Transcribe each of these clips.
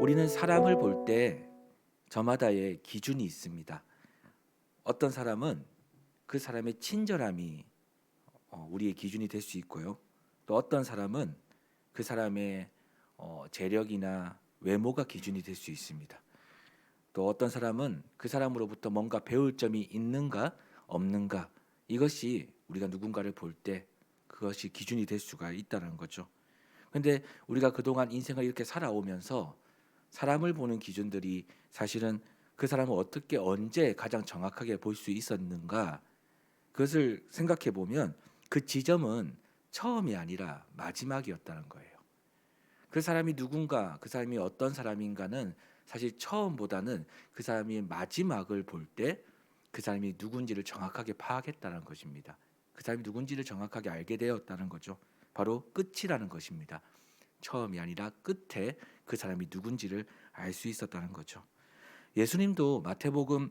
우리는 사람을 볼 때 저마다의 기준이 있습니다. 어떤 사람은 그 사람의 친절함이 우리의 기준이 될 수 있고요. 또 어떤 사람은 그 사람의 재력이나 외모가 기준이 될 수 있습니다. 또 어떤 사람은 그 사람으로부터 뭔가 배울 점이 있는가 없는가, 이것이 우리가 누군가를 볼 때 그것이 기준이 될 수가 있다는 거죠. 근데 우리가 그동안 인생을 이렇게 살아오면서 사람을 보는 기준들이 사실은 그 사람을 어떻게 언제 가장 정확하게 볼 수 있었는가, 그것을 생각해 보면 그 지점은 처음이 아니라 마지막이었다는 거예요. 그 사람이 누군가, 그 사람이 어떤 사람인가는 사실 처음보다는 그 사람이 마지막을 볼 때 그 사람이 누군지를 정확하게 파악했다는 것입니다. 그 사람이 누군지를 정확하게 알게 되었다는 거죠. 바로 끝이라는 것입니다. 처음이 아니라 끝에 그 사람이 누군지를 알 수 있었다는 거죠. 예수님도 마태복음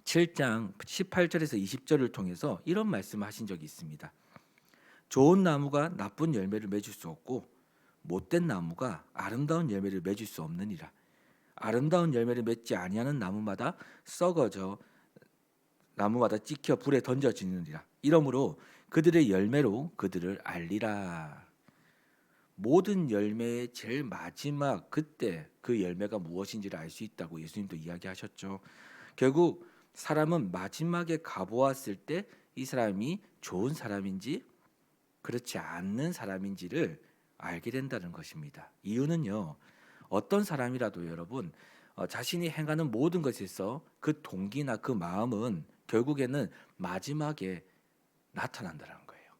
7장 18절에서 20절을 통해서 이런 말씀을 하신 적이 있습니다. 좋은 나무가 나쁜 열매를 맺을 수 없고 못된 나무가 아름다운 열매를 맺을 수 없느니라. 아름다운 열매를 맺지 아니하는 나무마다 찍혀 불에 던져지느니라. 이러므로 그들의 열매로 그들을 알리라. 모든 열매의 제일 마지막 그때 그 열매가 무엇인지를 알 수 있다고 예수님도 이야기하셨죠. 결국 사람은 마지막에 가보았을 때 이 사람이 좋은 사람인지 그렇지 않는 사람인지를 알게 된다는 것입니다. 이유는요, 어떤 사람이라도 여러분 자신이 행하는 모든 것에서 그 동기나 그 마음은 결국에는 마지막에 나타난다는 거예요.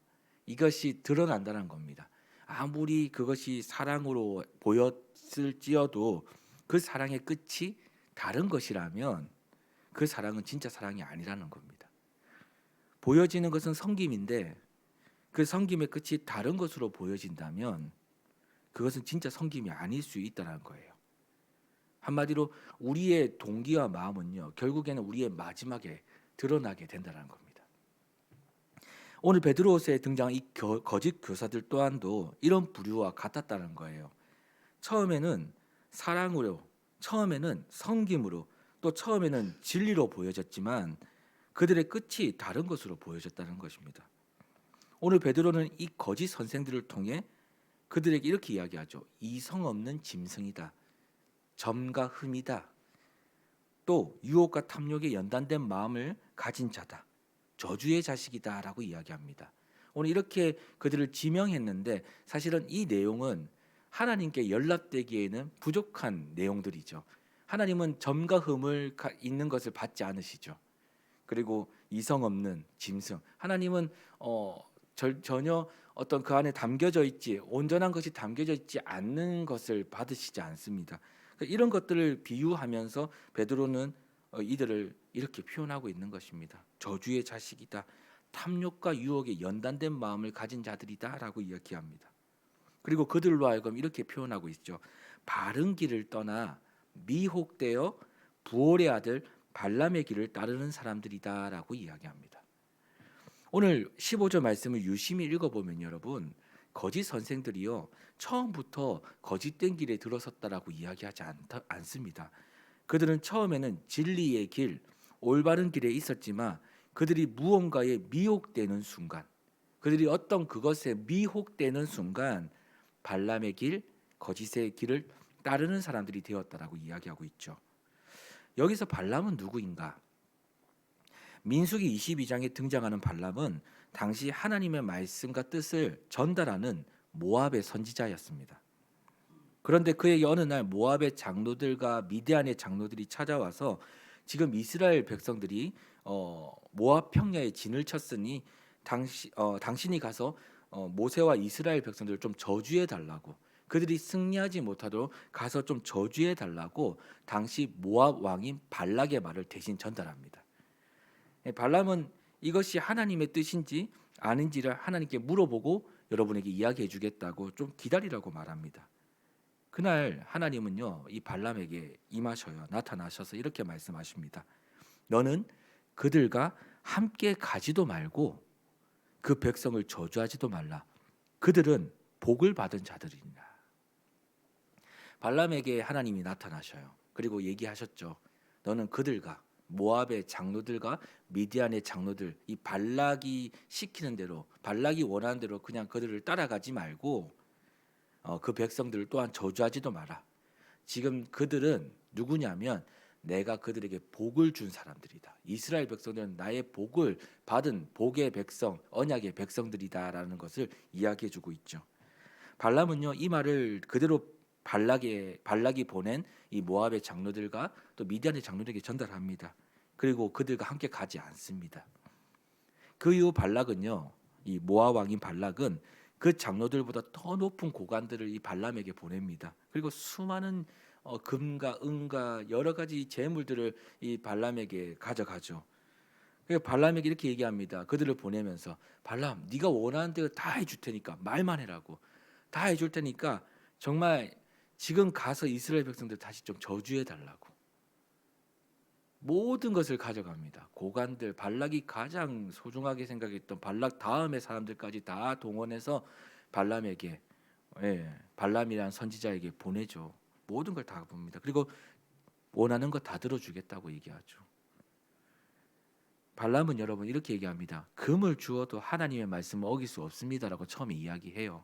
이것이 드러난다는 겁니다. 아무리 그것이 사랑으로 보였을지어도 그 사랑의 끝이 다른 것이라면 그 사랑은 진짜 사랑이 아니라는 겁니다. 보여지는 것은 섬김인데 그 섬김의 끝이 다른 것으로 보여진다면 그것은 진짜 섬김이 아닐 수 있다는 거예요. 한마디로 우리의 동기와 마음은요, 결국에는 우리의 마지막에 드러나게 된다는 겁니다. 오늘 베드로서에 등장한 이 거짓 교사들 또한도 이런 부류와 같았다는 거예요. 처음에는 사랑으로, 처음에는 섬김으로, 또 처음에는 진리로 보여졌지만 그들의 끝이 다른 것으로 보여졌다는 것입니다. 오늘 베드로는 이 거짓 선생들을 통해 그들에게 이렇게 이야기하죠. 이성 없는 짐승이다. 점과 흠이다. 또 유혹과 탐욕에 연단된 마음을 가진 자다. 저주의 자식이다라고 이야기합니다. 오늘 이렇게 그들을 지명했는데 사실은 이 내용은 하나님께 연락되기에는 부족한 내용들이죠. 하나님은 점과 흠을 있는 것을 받지 않으시죠. 그리고 이성 없는 짐승. 하나님은 전혀 어떤 그 안에 담겨져 있지 온전한 것이 담겨져 있지 않는 것을 받으시지 않습니다. 이런 것들을 비유하면서 베드로는 이들을 이렇게 표현하고 있는 것입니다. 저주의 자식이다. 탐욕과 유혹에 연단된 마음을 가진 자들이다라고 이야기합니다. 그리고 그들로 하여금 이렇게 표현하고 있죠. 바른 길을 떠나 미혹되어 부올의 아들 발람의 길을 따르는 사람들이다라고 이야기합니다. 오늘 15절 말씀을 유심히 읽어보면 여러분, 거짓 선생들이요 처음부터 거짓된 길에 들어섰다라고 이야기하지 않습니다. 그들은 처음에는 진리의 길, 올바른 길에 있었지만 그들이 무언가에 미혹되는 순간, 그들이 어떤 그것에 미혹되는 순간 발람의 길, 거짓의 길을 따르는 사람들이 되었다라고 이야기하고 있죠. 여기서 발람은 누구인가? 민수기 22장에 등장하는 발람은 당시 하나님의 말씀과 뜻을 전달하는 모압의 선지자였습니다. 그런데 그에게 어느 날 모압의 장로들과 미디안의 장로들이 찾아와서 지금 이스라엘 백성들이 모압 평야에 진을 쳤으니 당신이 가서 모세와 이스라엘 백성들을 좀 저주해 달라고, 그들이 승리하지 못하도록 가서 좀 저주해 달라고 당시 모압 왕인 발락의 말을 대신 전달합니다. 발람은 이것이 하나님의 뜻인지 아닌지를 하나님께 물어보고 여러분에게 이야기해 주겠다고 좀 기다리라고 말합니다. 그날 하나님은요 이 발람에게 임하셔요. 나타나셔서 이렇게 말씀하십니다. 너는 그들과 함께 가지도 말고 그 백성을 저주하지도 말라. 그들은 복을 받은 자들이니라. 발람에게 하나님이 나타나셔요. 그리고 얘기하셨죠. 너는 그들과 모압의 장로들과 미디안의 장로들, 이 발락이 시키는 대로, 발락이 원하는 대로 그냥 그들을 따라가지 말고 그 백성들을 또한 저주하지도 마라. 지금 그들은 누구냐면 내가 그들에게 복을 준 사람들이다. 이스라엘 백성들은 나의 복을 받은 복의 백성, 언약의 백성들이다라는 것을 이야기해주고 있죠. 발람은요 이 말을 그대로 발락이 보낸 이 모압의 장로들과 또 미디안의 장로들에게 전달합니다. 그리고 그들과 함께 가지 않습니다. 그 이후 발락은요 이 모압 왕인 발락은 그 장로들보다 더 높은 고관들을 이 발람에게 보냅니다. 그리고 수많은 금과 은과 여러 가지 재물들을 이 발람에게 가져가죠. 그러니까 발람에게 이렇게 얘기합니다. 그들을 보내면서 발람, 네가 원하는 대로 다 해줄 테니까 말만 해라고. 다 해줄 테니까 정말 지금 가서 이스라엘 백성들 다시 좀 저주해 달라고. 모든 것을 가져갑니다. 고관들, 발락이 가장 소중하게 생각했던 발락 다음의 사람들까지 다 동원해서 발람에게, 발람이란 선지자에게 보내죠. 모든 걸 다 봅니다. 그리고 원하는 거 다 들어주겠다고 얘기하죠. 발람은 여러분 이렇게 얘기합니다. 금을 주어도 하나님의 말씀을 어길 수 없습니다라고 처음에 이야기해요.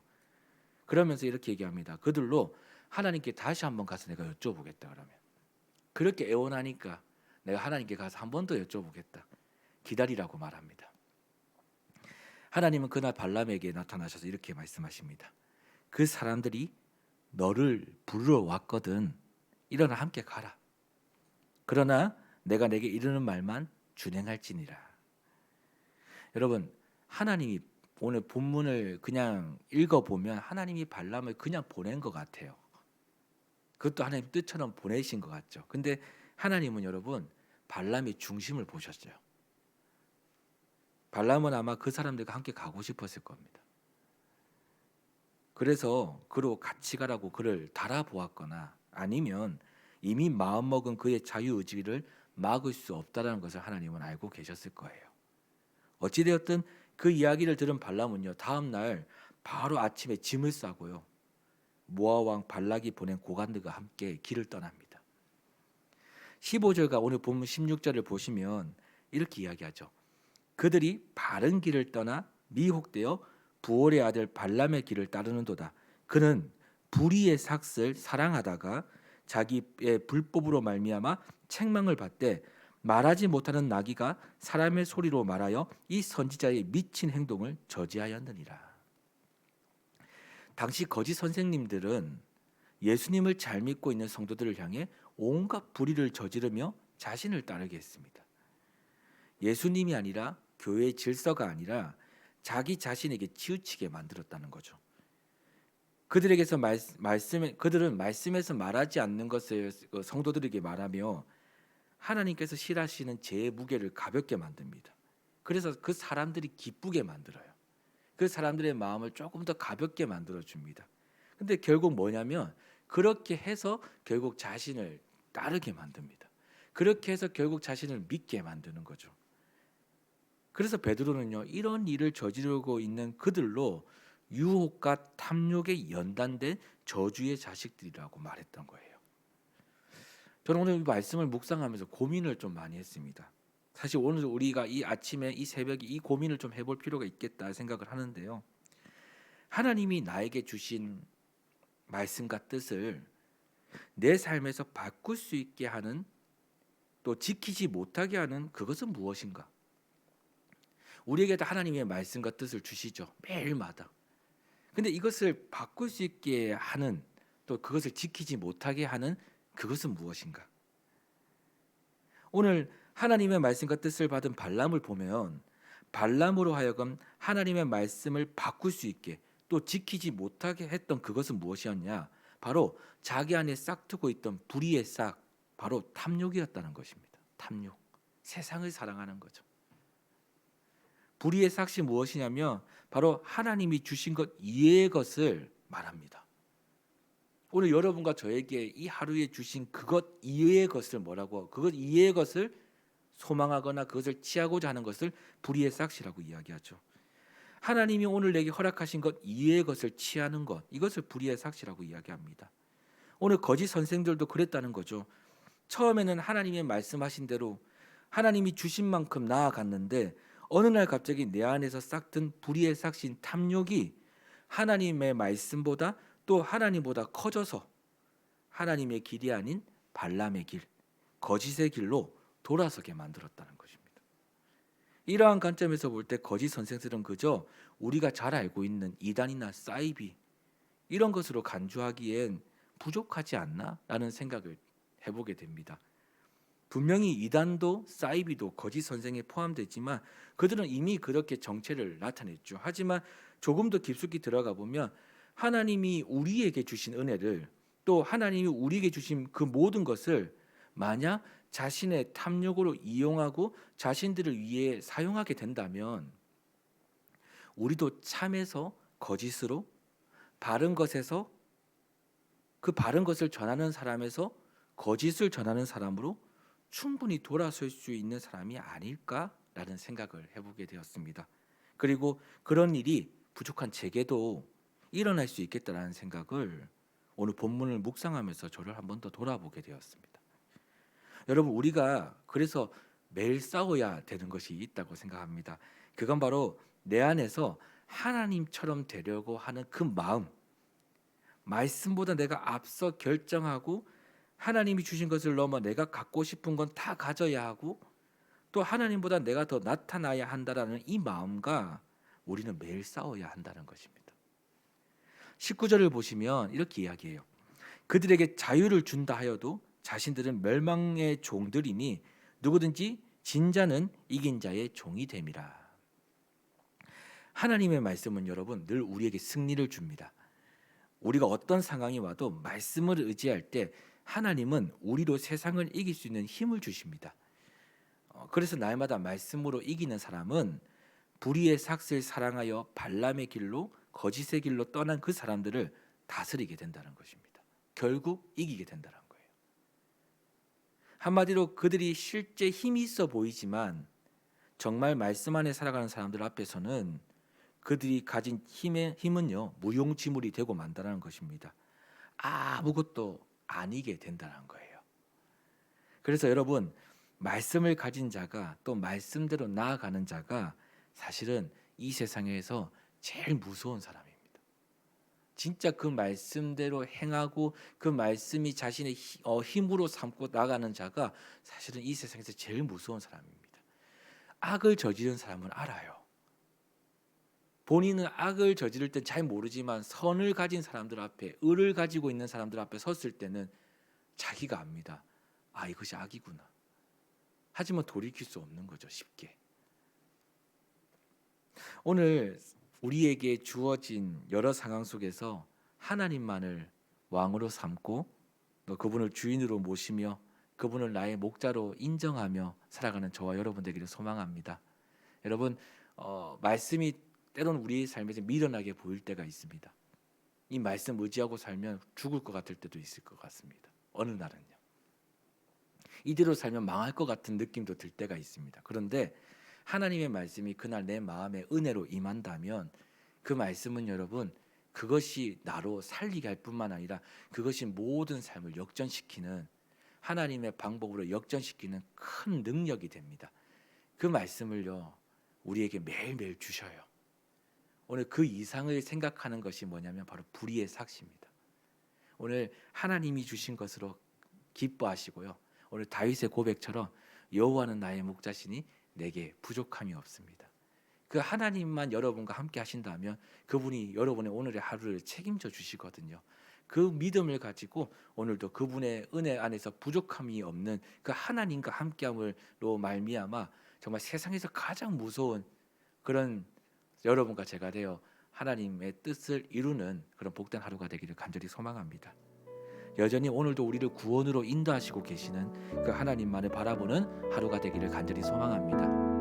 그러면서 이렇게 얘기합니다. 그들로 하나님께 다시 한번 가서 내가 여쭤보겠다. 그러면 그렇게 애원하니까 내가 하나님께 가서 한 번 더 여쭤보겠다. 기다리라고 말합니다. 하나님은 그날 발람에게 나타나셔서 이렇게 말씀하십니다. 그 사람들이 너를 부르러 왔거든. 일어나 함께 가라. 그러나 내가 내게 이르는 말만 준행할지니라. 여러분 하나님이 오늘 본문을 그냥 읽어보면 하나님이 발람을 그냥 보낸 것 같아요. 그것도 하나님 뜻처럼 보내신 것 같죠. 근데 하나님은 여러분 발람의 중심을 보셨어요. 발람은 아마 그 사람들과 함께 가고 싶었을 겁니다. 그래서 그로 같이 가라고 그를 달아보았거나 아니면 이미 마음먹은 그의 자유의지를 막을 수 없다는 것을 하나님은 알고 계셨을 거예요. 어찌되었든 그 이야기를 들은 발람은요 다음 날 바로 아침에 짐을 싸고요 모압 왕 발락이 보낸 고관들과 함께 길을 떠납니다. 15절과 오늘 본문 16절을 보시면 이렇게 이야기하죠. 그들이 바른 길을 떠나 미혹되어 부올의 아들 발람의 길을 따르는도다. 그는 불의의 삭슬 사랑하다가 자기의 불법으로 말미암아 책망을 받되 말하지 못하는 나귀가 사람의 소리로 말하여 이 선지자의 미친 행동을 저지하였느니라. 당시 거짓 선생님들은 예수님을 잘 믿고 있는 성도들을 향해 온갖 불의를 저지르며 자신을 따르게 했습니다. 예수님이 아니라 교회의 질서가 아니라 자기 자신에게 치우치게 만들었다는 거죠. 그들에게서 그들은 말씀에서 말하지 않는 것을 성도들에게 말하며 하나님께서 실하시는 죄의 무게를 가볍게 만듭니다. 그래서 그 사람들이 기쁘게 만들어요. 그 사람들의 마음을 조금 더 가볍게 만들어 줍니다. 근데 결국 뭐냐면 그렇게 해서 결국 자신을 따르게 만듭니다. 그렇게 해서 결국 자신을 믿게 만드는 거죠. 그래서 베드로는요 이런 일을 저지르고 있는 그들로 유혹과 탐욕에 연단된 저주의 자식들이라고 말했던 거예요. 저는 오늘 이 말씀을 묵상하면서 고민을 좀 많이 했습니다. 사실 오늘 우리가 이 아침에 이 새벽에 이 고민을 좀 해볼 필요가 있겠다 생각을 하는데요. 하나님이 나에게 주신 말씀과 뜻을 내 삶에서 바꿀 수 있게 하는 또 지키지 못하게 하는 그것은 무엇인가? 우리에게도 하나님의 말씀과 뜻을 주시죠. 매일마다. 근데 이것을 바꿀 수 있게 하는 또 그것을 지키지 못하게 하는 그것은 무엇인가? 오늘 하나님의 말씀과 뜻을 받은 발람을 보면 발람으로 하여금 하나님의 말씀을 바꿀 수 있게 또 지키지 못하게 했던 그것은 무엇이었냐? 바로 자기 안에 싹트고 있던 불의의 싹, 바로 탐욕이었다는 것입니다. 탐욕, 세상을 사랑하는 거죠. 불의의 삭시 무엇이냐면 바로 하나님이 주신 것 이외의 것을 말합니다. 오늘 여러분과 저에게 이 하루에 주신 그것 이외의 것을 뭐라고? 그것 이외의 것을 소망하거나 그것을 취하고자 하는 것을 불의의 삭시라고 이야기하죠. 하나님이 오늘 내게 허락하신 것 이외의 것을 취하는 것, 이것을 불의의 삭시라고 이야기합니다. 오늘 거짓 선생들도 그랬다는 거죠. 처음에는 하나님의 말씀하신 대로 하나님이 주신 만큼 나아갔는데 어느 날 갑자기 내 안에서 싹튼 불의의 삭신 탐욕이 하나님의 말씀보다 또 하나님보다 커져서 하나님의 길이 아닌 발람의 길, 거짓의 길로 돌아서게 만들었다는 것입니다. 이러한 관점에서 볼 때 거짓 선생들은 그저 우리가 잘 알고 있는 이단이나 사이비 이런 것으로 간주하기엔 부족하지 않나라는 생각을 해보게 됩니다. 분명히 이단도 사이비도 거짓 선생에 포함되지만 그들은 이미 그렇게 정체를 나타냈죠. 하지만 조금 더 깊숙이 들어가 보면 하나님이 우리에게 주신 은혜를 또 하나님이 우리에게 주신 그 모든 것을 만약 자신의 탐욕으로 이용하고 자신들을 위해 사용하게 된다면 우리도 참에서 거짓으로 바른 것에서 그 바른 것을 전하는 사람에서 거짓을 전하는 사람으로 충분히 돌아설 수 있는 사람이 아닐까라는 생각을 해보게 되었습니다. 그리고 그런 일이 부족한 제게도 일어날 수 있겠다라는 생각을 오늘 본문을 묵상하면서 저를 한 번 더 돌아보게 되었습니다. 여러분, 우리가 그래서 매일 싸워야 되는 것이 있다고 생각합니다. 그건 바로 내 안에서 하나님처럼 되려고 하는 그 마음, 말씀보다 내가 앞서 결정하고 하나님이 주신 것을 넘어 내가 갖고 싶은 건 다 가져야 하고 또 하나님보다 내가 더 나타나야 한다라는 이 마음과 우리는 매일 싸워야 한다는 것입니다. 19절을 보시면 이렇게 이야기해요. 그들에게 자유를 준다 하여도 자신들은 멸망의 종들이니 누구든지 진 자는 이긴 자의 종이 됨이라. 하나님의 말씀은 여러분 늘 우리에게 승리를 줍니다. 우리가 어떤 상황이 와도 말씀을 의지할 때 하나님은 우리로 세상을 이길 수 있는 힘을 주십니다. 그래서 날마다 말씀으로 이기는 사람은 불의의 삭슬 사랑하여 발람의 길로 거짓의 길로 떠난 그 사람들을 다스리게 된다는 것입니다. 결국 이기게 된다는 거예요. 한마디로 그들이 실제 힘이 있어 보이지만 정말 말씀 안에 살아가는 사람들 앞에서는 그들이 가진 힘은요 무용지물이 되고 만다는 것입니다. 아무것도 아니게 된다는 거예요. 그래서 여러분 말씀을 가진 자가 또 말씀대로 나아가는 자가 사실은 이 세상에서 제일 무서운 사람입니다. 진짜 그 말씀대로 행하고 그 말씀이 자신의 힘으로 삼고 나가는 자가 사실은 이 세상에서 제일 무서운 사람입니다. 악을 저지른 사람은 알아요. 본인은 악을 저지를 땐 잘 모르지만 선을 가진 사람들 앞에 의를 가지고 있는 사람들 앞에 섰을 때는 자기가 압니다. 이것이 악이구나. 하지만 돌이킬 수 없는 거죠. 쉽게. 오늘 우리에게 주어진 여러 상황 속에서 하나님만을 왕으로 삼고 또 그분을 주인으로 모시며 그분을 나의 목자로 인정하며 살아가는 저와 여러분 되기를 소망합니다. 여러분 말씀이 때로는 우리의 삶에서 미련하게 보일 때가 있습니다. 이 말씀 의지하고 살면 죽을 것 같을 때도 있을 것 같습니다. 어느 날은요. 이대로 살면 망할 것 같은 느낌도 들 때가 있습니다. 그런데 하나님의 말씀이 그날 내 마음에 은혜로 임한다면 그 말씀은 여러분 그것이 나로 살리게 할 뿐만 아니라 그것이 모든 삶을 역전시키는 하나님의 방법으로 역전시키는 큰 능력이 됩니다. 그 말씀을요 우리에게 매일매일 주셔요. 오늘 그 이상을 생각하는 것이 뭐냐면 바로 불의의 삭시입니다. 오늘 하나님이 주신 것으로 기뻐하시고요. 오늘 다윗의 고백처럼 여호와는 나의 목자시니 내게 부족함이 없습니다. 그 하나님만 여러분과 함께 하신다면 그분이 여러분의 오늘의 하루를 책임져 주시거든요. 그 믿음을 가지고 오늘도 그분의 은혜 안에서 부족함이 없는 그 하나님과 함께함으로 말미암아 정말 세상에서 가장 무서운 그런 여러분과 제가 되어 하나님의 뜻을 이루는 그런 복된 하루가 되기를 간절히 소망합니다. 여전히 오늘도 우리를 구원으로 인도하시고 계시는 그 하나님만을 바라보는 하루가 되기를 간절히 소망합니다.